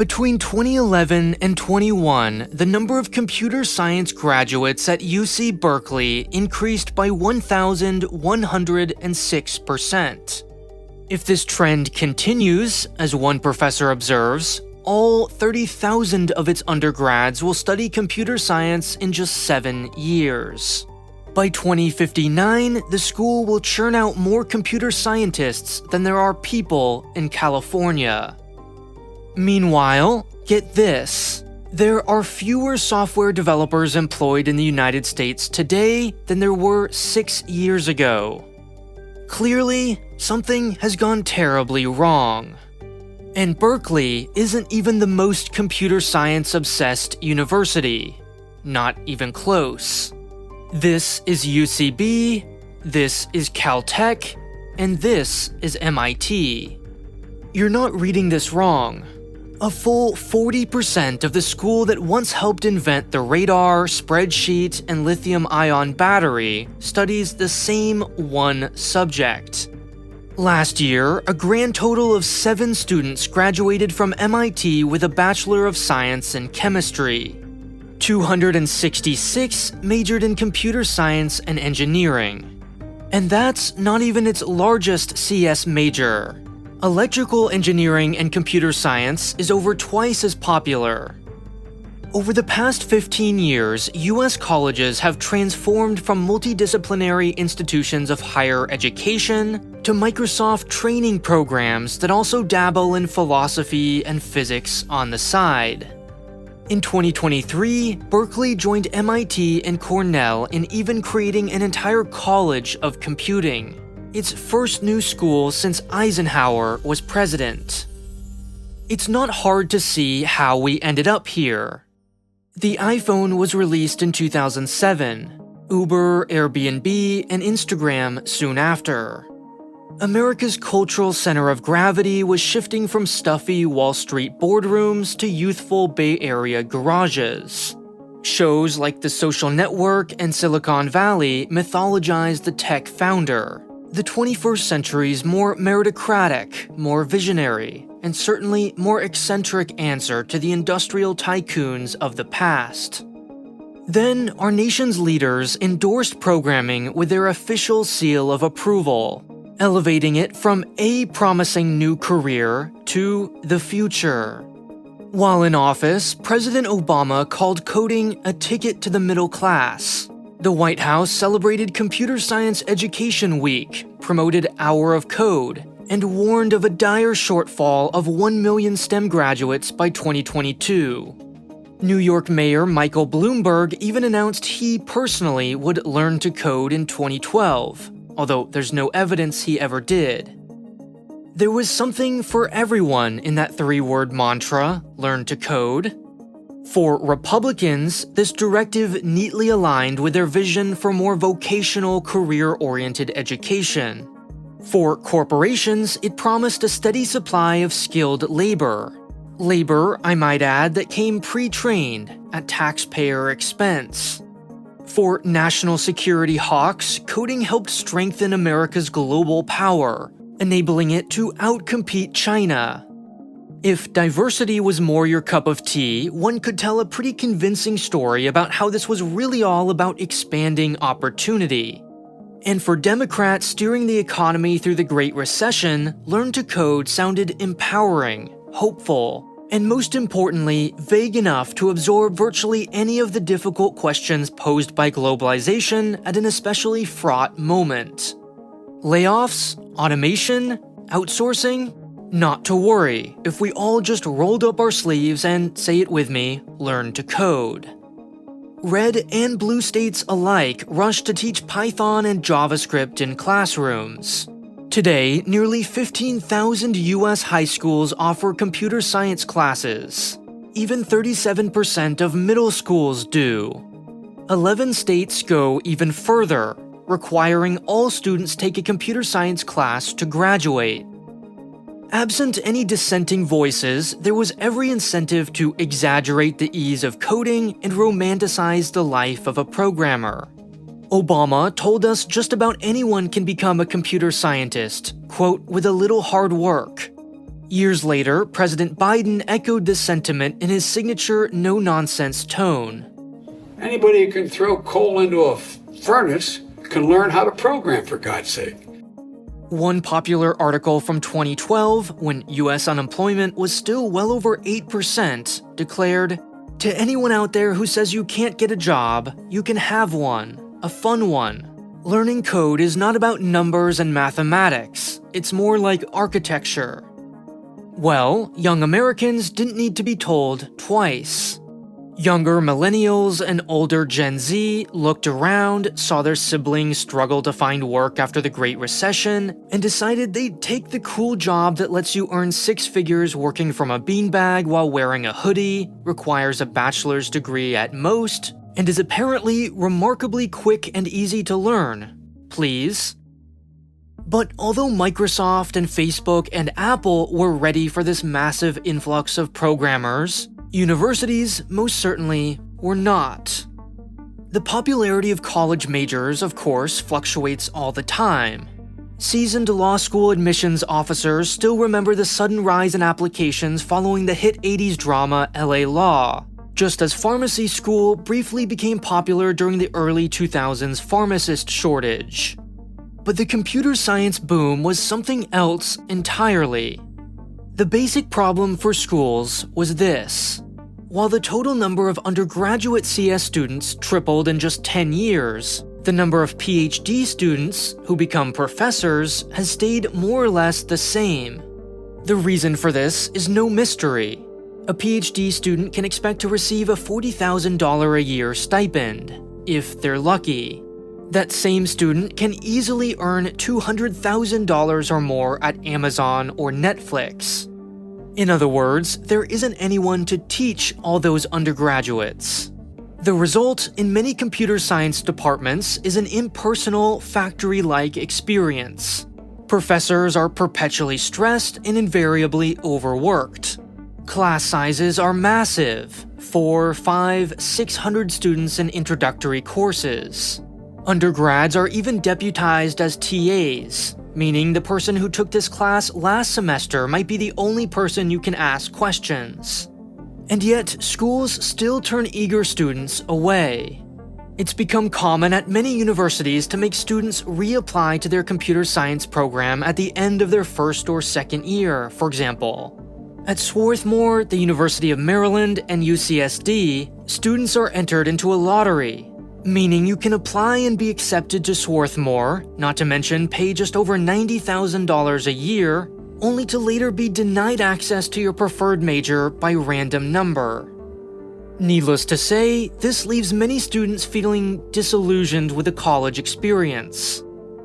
Between 2011 and 21, the number of computer science graduates at UC Berkeley increased by 1,106%. If this trend continues, as one professor observes, all 30,000 of its undergrads will study computer science in just 7 years. By 2059, the school will churn out more computer scientists than there are people in California. Meanwhile, get this. There are fewer software developers employed in the United States today than there were 6 years ago. Clearly, something has gone terribly wrong. And Berkeley isn't even the most computer science-obsessed university. Not even close. This is UCB, this is Caltech, and this is MIT. You're not reading this wrong. A full 40% of the school that once helped invent the radar, spreadsheet, and lithium-ion battery studies the same one subject. Last year, a grand total of 7 students graduated from MIT with a Bachelor of Science in Chemistry. 266 majored in Computer Science and Engineering. And that's not even its largest CS major. Electrical engineering and computer science is over twice as popular. Over the past 15 years, US colleges have transformed from multidisciplinary institutions of higher education to Microsoft training programs that also dabble in philosophy and physics on the side. In 2023, Berkeley joined MIT and Cornell in even creating an entire college of computing. Its first new school since Eisenhower was president. It's not hard to see how we ended up here. The iPhone was released in 2007, Uber, Airbnb, and Instagram soon after. America's cultural center of gravity was shifting from stuffy Wall Street boardrooms to youthful Bay Area garages. Shows like The Social Network and Silicon Valley mythologized the tech founder, the 21st century's more meritocratic, more visionary, and certainly more eccentric answer to the industrial tycoons of the past. Then, our nation's leaders endorsed programming with their official seal of approval, elevating it from a promising new career to the future. While in office, President Obama called coding a ticket to the middle class. The White House celebrated Computer Science Education Week, promoted Hour of Code, and warned of a dire shortfall of 1 million STEM graduates by 2022. New York Mayor Michael Bloomberg even announced he personally would learn to code in 2012, although there's no evidence he ever did. There was something for everyone in that 3-word mantra, learn to code. For Republicans, this directive neatly aligned with their vision for more vocational, career-oriented education. For corporations, it promised a steady supply of skilled labor. Labor, I might add, that came pre-trained, at taxpayer expense. For national security hawks, coding helped strengthen America's global power, enabling it to outcompete China. If diversity was more your cup of tea, one could tell a pretty convincing story about how this was really all about expanding opportunity. And for Democrats steering the economy through the Great Recession, Learn to Code sounded empowering, hopeful, and most importantly, vague enough to absorb virtually any of the difficult questions posed by globalization at an especially fraught moment. Layoffs? Automation? Outsourcing? Not to worry, if we all just rolled up our sleeves and, say it with me, learn to code. Red and blue states alike rushed to teach Python and JavaScript in classrooms. Today, nearly 15,000 US high schools offer computer science classes. Even 37% of middle schools do. 11 states go even further, requiring all students take a computer science class to graduate. Absent any dissenting voices, there was every incentive to exaggerate the ease of coding and romanticize the life of a programmer. Obama told us just about anyone can become a computer scientist, quote, with a little hard work. Years later, President Biden echoed this sentiment in his signature no-nonsense tone. Anybody who can throw coal into a furnace can learn how to program, for God's sake. One popular article from 2012, when U.S. unemployment was still well over 8%, declared, "To anyone out there who says you can't get a job, you can have one, a fun one. Learning code is not about numbers and mathematics, it's more like architecture." Well, young Americans didn't need to be told twice. Younger millennials and older Gen Z looked around, saw their siblings struggle to find work after the Great Recession, and decided they'd take the cool job that lets you earn six figures working from a beanbag while wearing a hoodie, requires a bachelor's degree at most, and is apparently remarkably quick and easy to learn. Please? But although Microsoft and Facebook and Apple were ready for this massive influx of programmers, universities most certainly were not. The popularity of college majors, of course, fluctuates all the time. Seasoned law school admissions officers still remember the sudden rise in applications following the hit 80s drama LA Law, just as pharmacy school briefly became popular during the early 2000s pharmacist shortage. But the computer science boom was something else entirely. The basic problem for schools was this. While the total number of undergraduate CS students tripled in just 10 years, the number of PhD students who become professors has stayed more or less the same. The reason for this is no mystery. A PhD student can expect to receive a $40,000 a year stipend, if they're lucky. That same student can easily earn $200,000 or more at Amazon or Netflix. In other words, there isn't anyone to teach all those undergraduates. The result in many computer science departments is an impersonal, factory-like experience. Professors are perpetually stressed and invariably overworked. Class sizes are massive, 400, 500, 600 students in introductory courses. Undergrads are even deputized as TAs, meaning the person who took this class last semester might be the only person you can ask questions. And yet, schools still turn eager students away. It's become common at many universities to make students reapply to their computer science program at the end of their first or second year, for example. At Swarthmore, the University of Maryland, and UCSD, students are entered into a lottery, meaning you can apply and be accepted to Swarthmore, not to mention pay just over $90,000 a year, only to later be denied access to your preferred major by random number. Needless to say, this leaves many students feeling disillusioned with the college experience.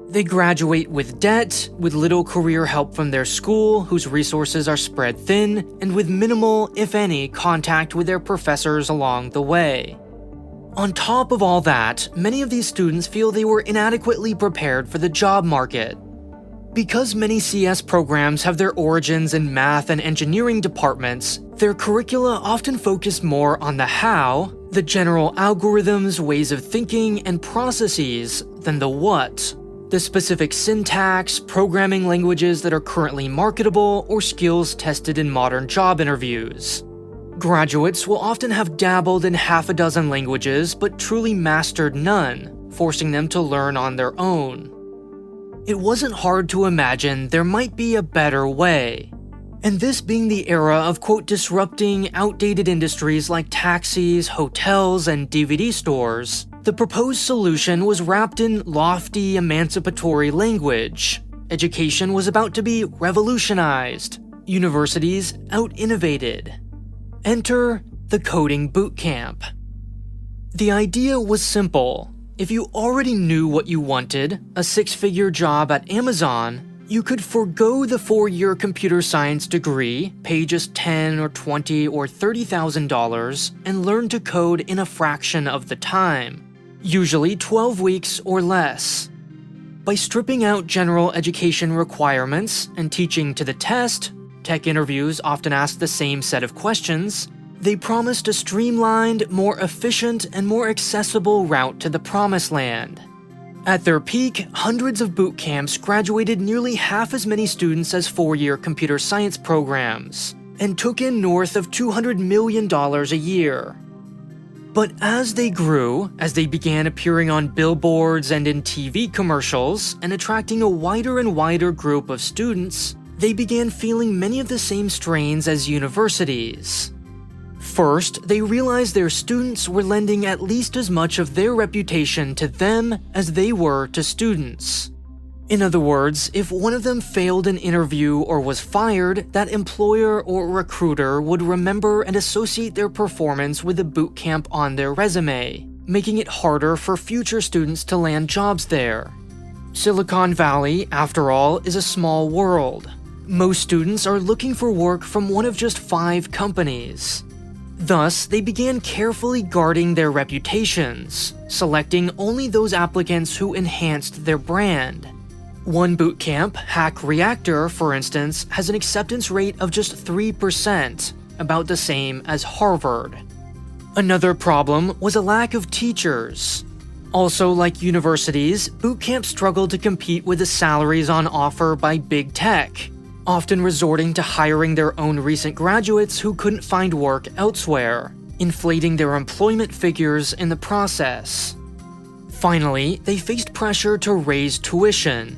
They graduate with debt, with little career help from their school, whose resources are spread thin, and with minimal, if any, contact with their professors along the way. On top of all that, many of these students feel they were inadequately prepared for the job market. Because many CS programs have their origins in math and engineering departments, their curricula often focus more on the how, the general algorithms, ways of thinking, and processes, than the what, the specific syntax, programming languages that are currently marketable, or skills tested in modern job interviews. Graduates will often have dabbled in half a dozen languages but truly mastered none, forcing them to learn on their own. It wasn't hard to imagine there might be a better way. And this being the era of, quote, disrupting outdated industries like taxis, hotels, and DVD stores, the proposed solution was wrapped in lofty, emancipatory language. Education was about to be revolutionized, universities out-innovated. Enter the coding bootcamp. The idea was simple. If you already knew what you wanted, a six-figure job at Amazon, you could forego the 4-year computer science degree, pay just $10,000 or $20,000 or $30,000, and learn to code in a fraction of the time, usually 12 weeks or less. By stripping out general education requirements and teaching to the test, tech interviews often ask the same set of questions, they promised a streamlined, more efficient, and more accessible route to the promised land. At their peak, hundreds of boot camps graduated nearly half as many students as four-year computer science programs, and took in north of $200 million a year. But as they grew, as they began appearing on billboards and in TV commercials, and attracting a wider and wider group of students, they began feeling many of the same strains as universities. First, they realized their students were lending at least as much of their reputation to them as they were to students. In other words, if one of them failed an interview or was fired, that employer or recruiter would remember and associate their performance with a boot camp on their resume, making it harder for future students to land jobs there. Silicon Valley, after all, is a small world. Most students are looking for work from one of just 5 companies. Thus, they began carefully guarding their reputations, selecting only those applicants who enhanced their brand. One bootcamp, Hack Reactor, for instance, has an acceptance rate of just 3%, about the same as Harvard. Another problem was a lack of teachers. Also, like universities, bootcamps struggled to compete with the salaries on offer by big tech, often resorting to hiring their own recent graduates who couldn't find work elsewhere, inflating their employment figures in the process. Finally, they faced pressure to raise tuition.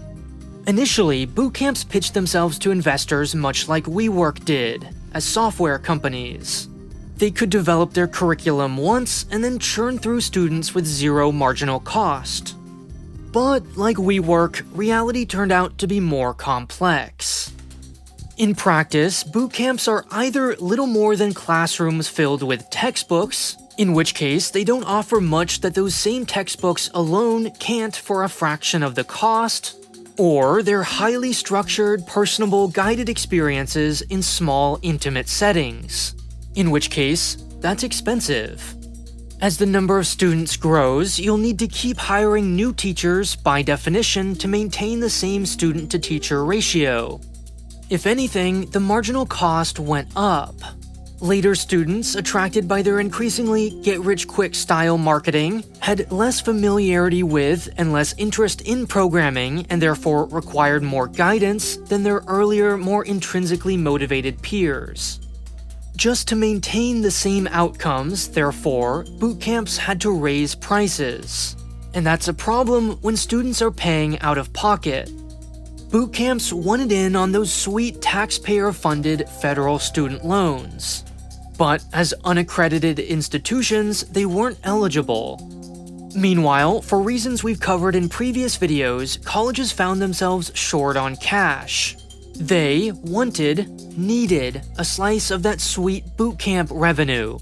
Initially, bootcamps pitched themselves to investors much like WeWork did, as software companies. They could develop their curriculum once and then churn through students with zero marginal cost. But like WeWork, reality turned out to be more complex. In practice, boot camps are either little more than classrooms filled with textbooks, in which case they don't offer much that those same textbooks alone can't for a fraction of the cost, or they're highly structured, personable, guided experiences in small, intimate settings, in which case that's expensive. As the number of students grows, you'll need to keep hiring new teachers by definition to maintain the same student-to-teacher ratio. If anything, the marginal cost went up. Later students, attracted by their increasingly get-rich-quick style marketing, had less familiarity with and less interest in programming and therefore required more guidance than their earlier, more intrinsically motivated peers. Just to maintain the same outcomes, therefore, boot camps had to raise prices. And that's a problem when students are paying out of pocket. Boot camps wanted in on those sweet taxpayer-funded federal student loans. But as unaccredited institutions, they weren't eligible. Meanwhile, for reasons we've covered in previous videos, colleges found themselves short on cash. They needed a slice of that sweet boot camp revenue.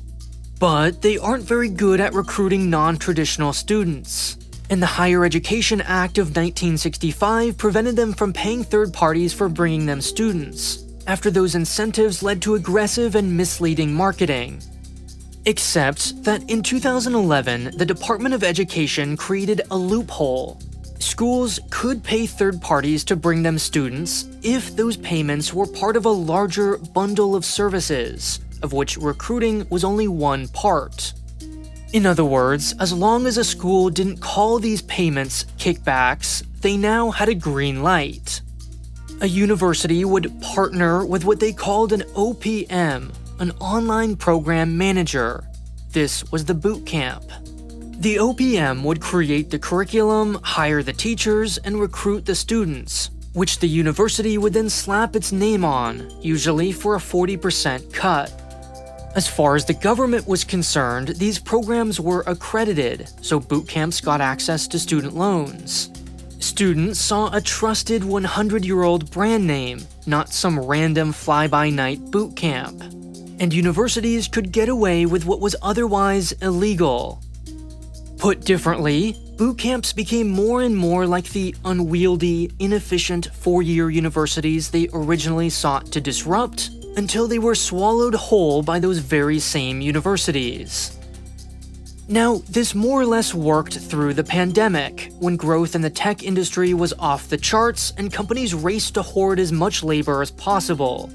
But they aren't very good at recruiting non-traditional students. And the Higher Education Act of 1965 prevented them from paying third parties for bringing them students, after those incentives led to aggressive and misleading marketing. Except that in 2011, the Department of Education created a loophole. Schools could pay third parties to bring them students if those payments were part of a larger bundle of services, of which recruiting was only one part. In other words, as long as a school didn't call these payments kickbacks, they now had a green light. A university would partner with what they called an OPM, an online program manager. This was the boot camp. The OPM would create the curriculum, hire the teachers, and recruit the students, which the university would then slap its name on, usually for a 40% cut. As far as the government was concerned, these programs were accredited, so boot camps got access to student loans. Students saw a trusted 100-year-old brand name, not some random fly-by-night boot camp. And universities could get away with what was otherwise illegal. Put differently, boot camps became more and more like the unwieldy, inefficient four-year universities they originally sought to disrupt, until they were swallowed whole by those very same universities. Now, this more or less worked through the pandemic, when growth in the tech industry was off the charts and companies raced to hoard as much labor as possible.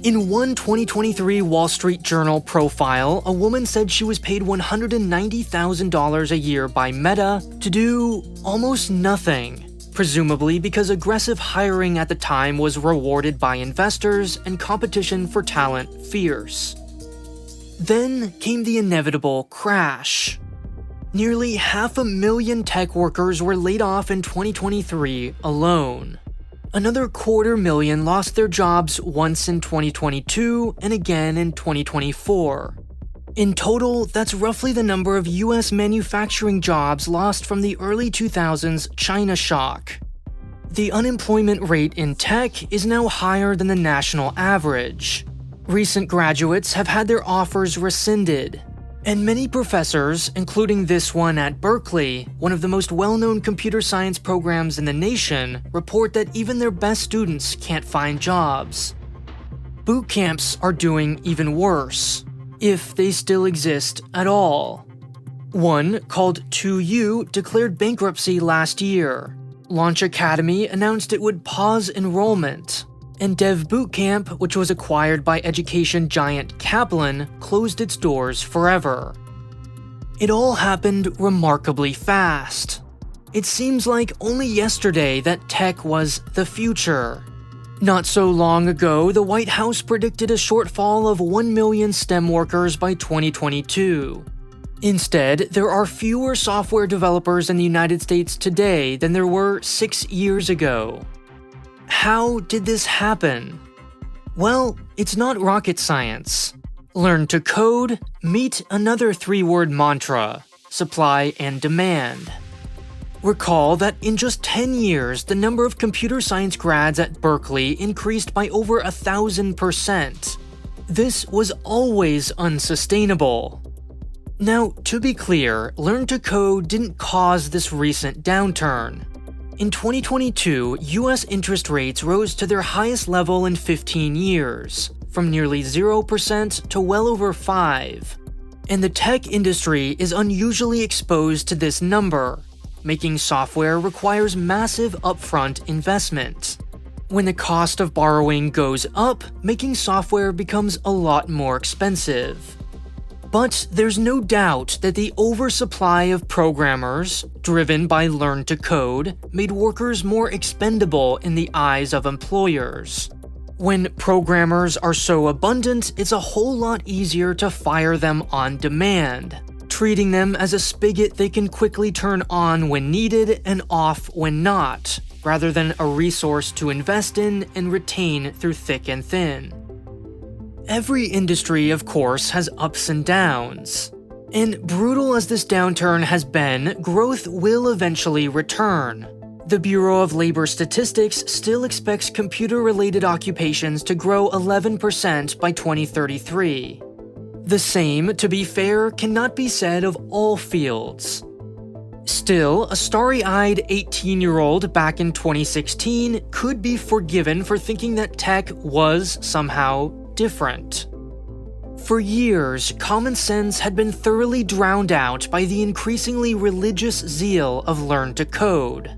In one 2023 Wall Street Journal profile, a woman said she was paid $190,000 a year by Meta to do almost nothing, presumably because aggressive hiring at the time was rewarded by investors and competition for talent fierce. Then came the inevitable crash. Nearly 500,000 tech workers were laid off in 2023 alone. Another 250,000 lost their jobs once in 2022 and again in 2024. In total, that's roughly the number of US manufacturing jobs lost from the early 2000s China shock. The unemployment rate in tech is now higher than the national average. Recent graduates have had their offers rescinded. And many professors, including this one at Berkeley, one of the most well-known computer science programs in the nation, report that even their best students can't find jobs. Boot camps are doing even worse, if they still exist at all. One, called 2U, declared bankruptcy last year. Launch Academy announced it would pause enrollment. And Dev Bootcamp, which was acquired by education giant Kaplan, closed its doors forever. It all happened remarkably fast. It seems like only yesterday that tech was the future. Not so long ago, the White House predicted a shortfall of 1 million STEM workers by 2022. Instead, there are fewer software developers in the United States today than there were 6 years ago. How did this happen? Well, it's not rocket science. Learn to code, meet another 3-word mantra: supply and demand. Recall that in just 10 years, the number of computer science grads at Berkeley increased by over 1,000%. This was always unsustainable. Now, to be clear, Learn to Code didn't cause this recent downturn. In 2022, US interest rates rose to their highest level in 15 years, from nearly 0% to well over 5%. And the tech industry is unusually exposed to this number. Making software requires massive upfront investment. When the cost of borrowing goes up, making software becomes a lot more expensive. But there's no doubt that the oversupply of programmers, driven by Learn to Code, made workers more expendable in the eyes of employers. When programmers are so abundant, it's a whole lot easier to fire them on demand, treating them as a spigot they can quickly turn on when needed and off when not, rather than a resource to invest in and retain through thick and thin. Every industry, of course, has ups and downs. And brutal as this downturn has been, growth will eventually return. The Bureau of Labor Statistics still expects computer-related occupations to grow 11% by 2033. The same, to be fair, cannot be said of all fields. Still, a starry-eyed 18-year-old back in 2016 could be forgiven for thinking that tech was somehow different. For years, common sense had been thoroughly drowned out by the increasingly religious zeal of Learn to Code.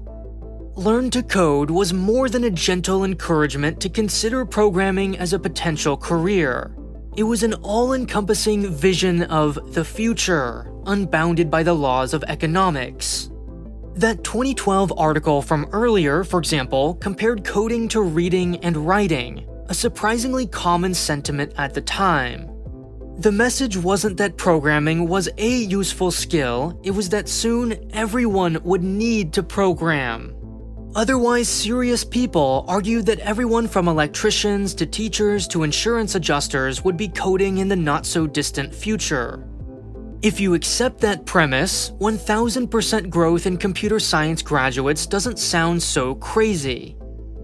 Learn to Code was more than a gentle encouragement to consider programming as a potential career. It was an all-encompassing vision of the future, unbounded by the laws of economics. That 2012 article from earlier, for example, compared coding to reading and writing, a surprisingly common sentiment at the time. The message wasn't that programming was a useful skill, it was that soon everyone would need to program. Otherwise serious people argued that everyone from electricians to teachers to insurance adjusters would be coding in the not-so-distant future. If you accept that premise, 1,000% growth in computer science graduates doesn't sound so crazy.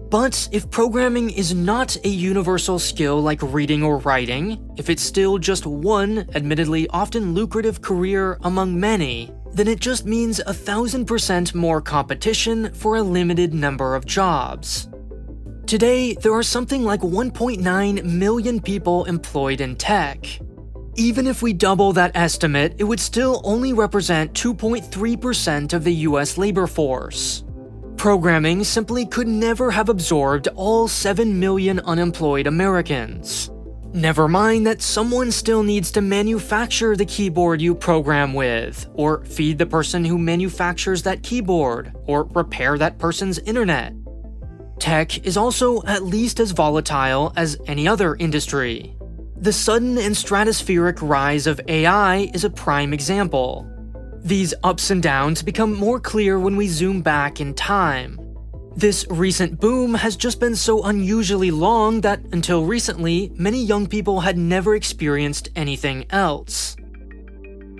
But if programming is not a universal skill like reading or writing, if it's still just one, admittedly often lucrative career among many, then it just means 1,000% more competition for a limited number of jobs. Today, there are something like 1.9 million people employed in tech. Even if we double that estimate, it would still only represent 2.3% of the US labor force. Programming simply could never have absorbed all 7 million unemployed Americans. Never mind that someone still needs to manufacture the keyboard you program with, or feed the person who manufactures that keyboard, or repair that person's internet. Tech is also at least as volatile as any other industry. The sudden and stratospheric rise of AI is a prime example. These ups and downs become more clear when we zoom back in time. This recent boom has just been so unusually long that, until recently, many young people had never experienced anything else.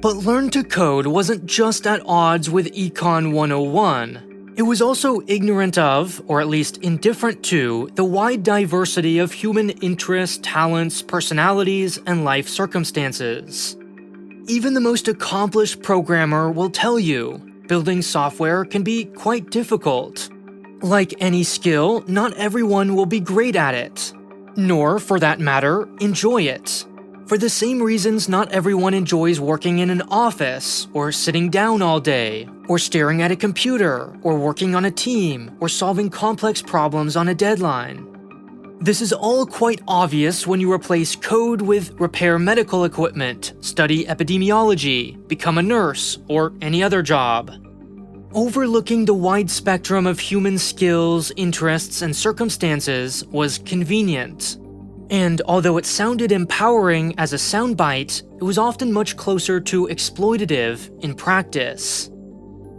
But Learn to Code wasn't just at odds with Econ 101. It was also ignorant of, or at least indifferent to, the wide diversity of human interests, talents, personalities, and life circumstances. Even the most accomplished programmer will tell you, building software can be quite difficult. Like any skill, not everyone will be great at it, nor, for that matter, enjoy it. For the same reasons not everyone enjoys working in an office, or sitting down all day, or staring at a computer, or working on a team, or solving complex problems on a deadline. This is all quite obvious when you replace code with repair medical equipment, study epidemiology, become a nurse, or any other job. Overlooking the wide spectrum of human skills, interests, and circumstances was convenient. And although it sounded empowering as a soundbite, it was often much closer to exploitative in practice.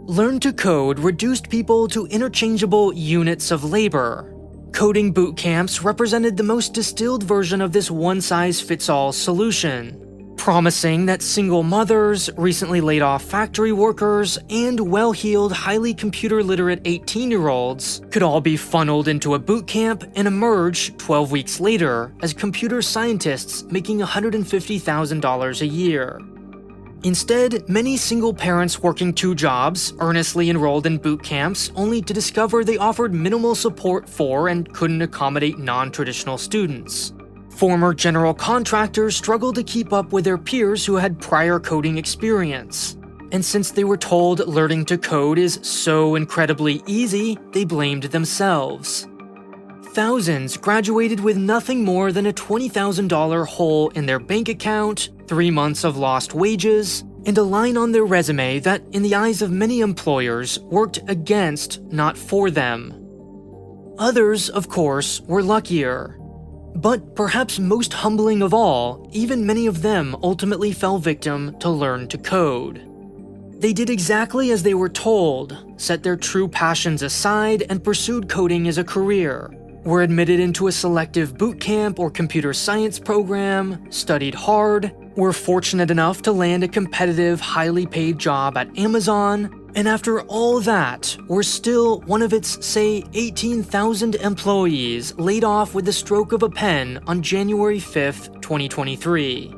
Learn to Code reduced people to interchangeable units of labor. Coding boot camps represented the most distilled version of this one-size-fits-all solution, promising that single mothers, recently laid-off factory workers, and well-heeled, highly computer-literate 18-year-olds could all be funneled into a boot camp and emerge 12 weeks later as computer scientists making $150,000 a year. Instead, many single parents working 2 jobs earnestly enrolled in boot camps only to discover they offered minimal support for and couldn't accommodate non-traditional students. Former general contractors struggled to keep up with their peers who had prior coding experience. And since they were told learning to code is so incredibly easy, they blamed themselves. Thousands graduated with nothing more than a $20,000 hole in their bank account, 3 months of lost wages, and a line on their resume that, in the eyes of many employers, worked against, not for them. Others, of course, were luckier. But perhaps most humbling of all, even many of them ultimately fell victim to Learn to Code. They did exactly as they were told, set their true passions aside, and pursued coding as a career, were admitted into a selective boot camp or computer science program, studied hard, were fortunate enough to land a competitive, highly paid job at Amazon, and after all that, were still one of its, say, 18,000 employees laid off with the stroke of a pen on January 5th, 2023.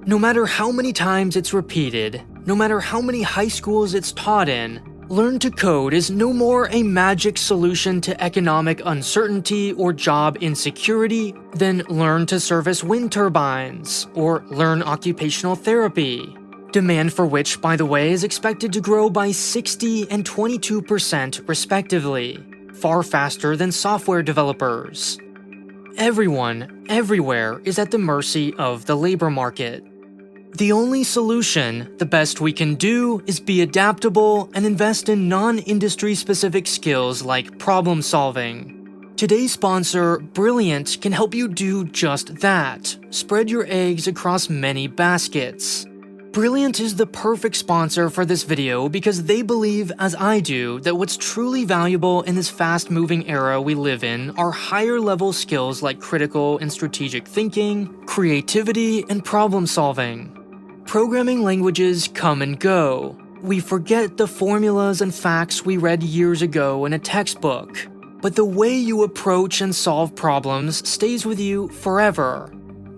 No matter how many times it's repeated, no matter how many high schools it's taught in, Learn to Code is no more a magic solution to economic uncertainty or job insecurity than learn to service wind turbines or learn occupational therapy, demand for which, by the way, is expected to grow by 60% and 22% respectively, far faster than software developers. Everyone, everywhere, is at the mercy of the labor market. The only solution, the best we can do, is be adaptable and invest in non-industry specific skills like problem solving. Today's sponsor, Brilliant, can help you do just that. Spread your eggs across many baskets. Brilliant is the perfect sponsor for this video because they believe, as I do, that what's truly valuable in this fast-moving era we live in are higher-level skills like critical and strategic thinking, creativity, and problem solving. Programming languages come and go. We forget the formulas and facts we read years ago in a textbook. But the way you approach and solve problems stays with you forever.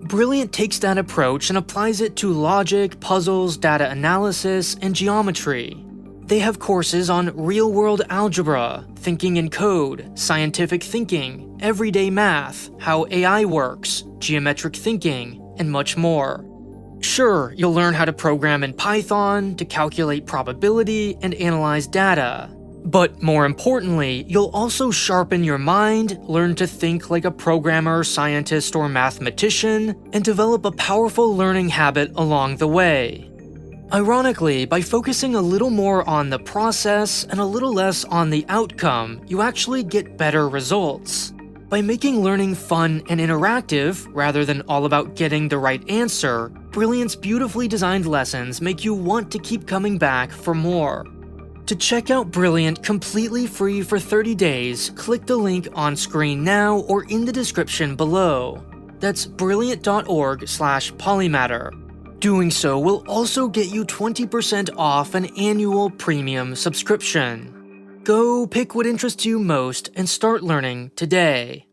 Brilliant takes that approach and applies it to logic, puzzles, data analysis, and geometry. They have courses on real-world algebra, thinking in code, scientific thinking, everyday math, how AI works, geometric thinking, and much more. Sure, you'll learn how to program in Python, to calculate probability, and analyze data. But more importantly, you'll also sharpen your mind, learn to think like a programmer, scientist, or mathematician, and develop a powerful learning habit along the way. Ironically, by focusing a little more on the process and a little less on the outcome, you actually get better results. By making learning fun and interactive, rather than all about getting the right answer, Brilliant's beautifully designed lessons make you want to keep coming back for more. To check out Brilliant completely free for 30 days, click the link on screen now or in the description below. That's brilliant.org/polymatter. Doing so will also get you 20% off an annual premium subscription. Go pick what interests you most and start learning today.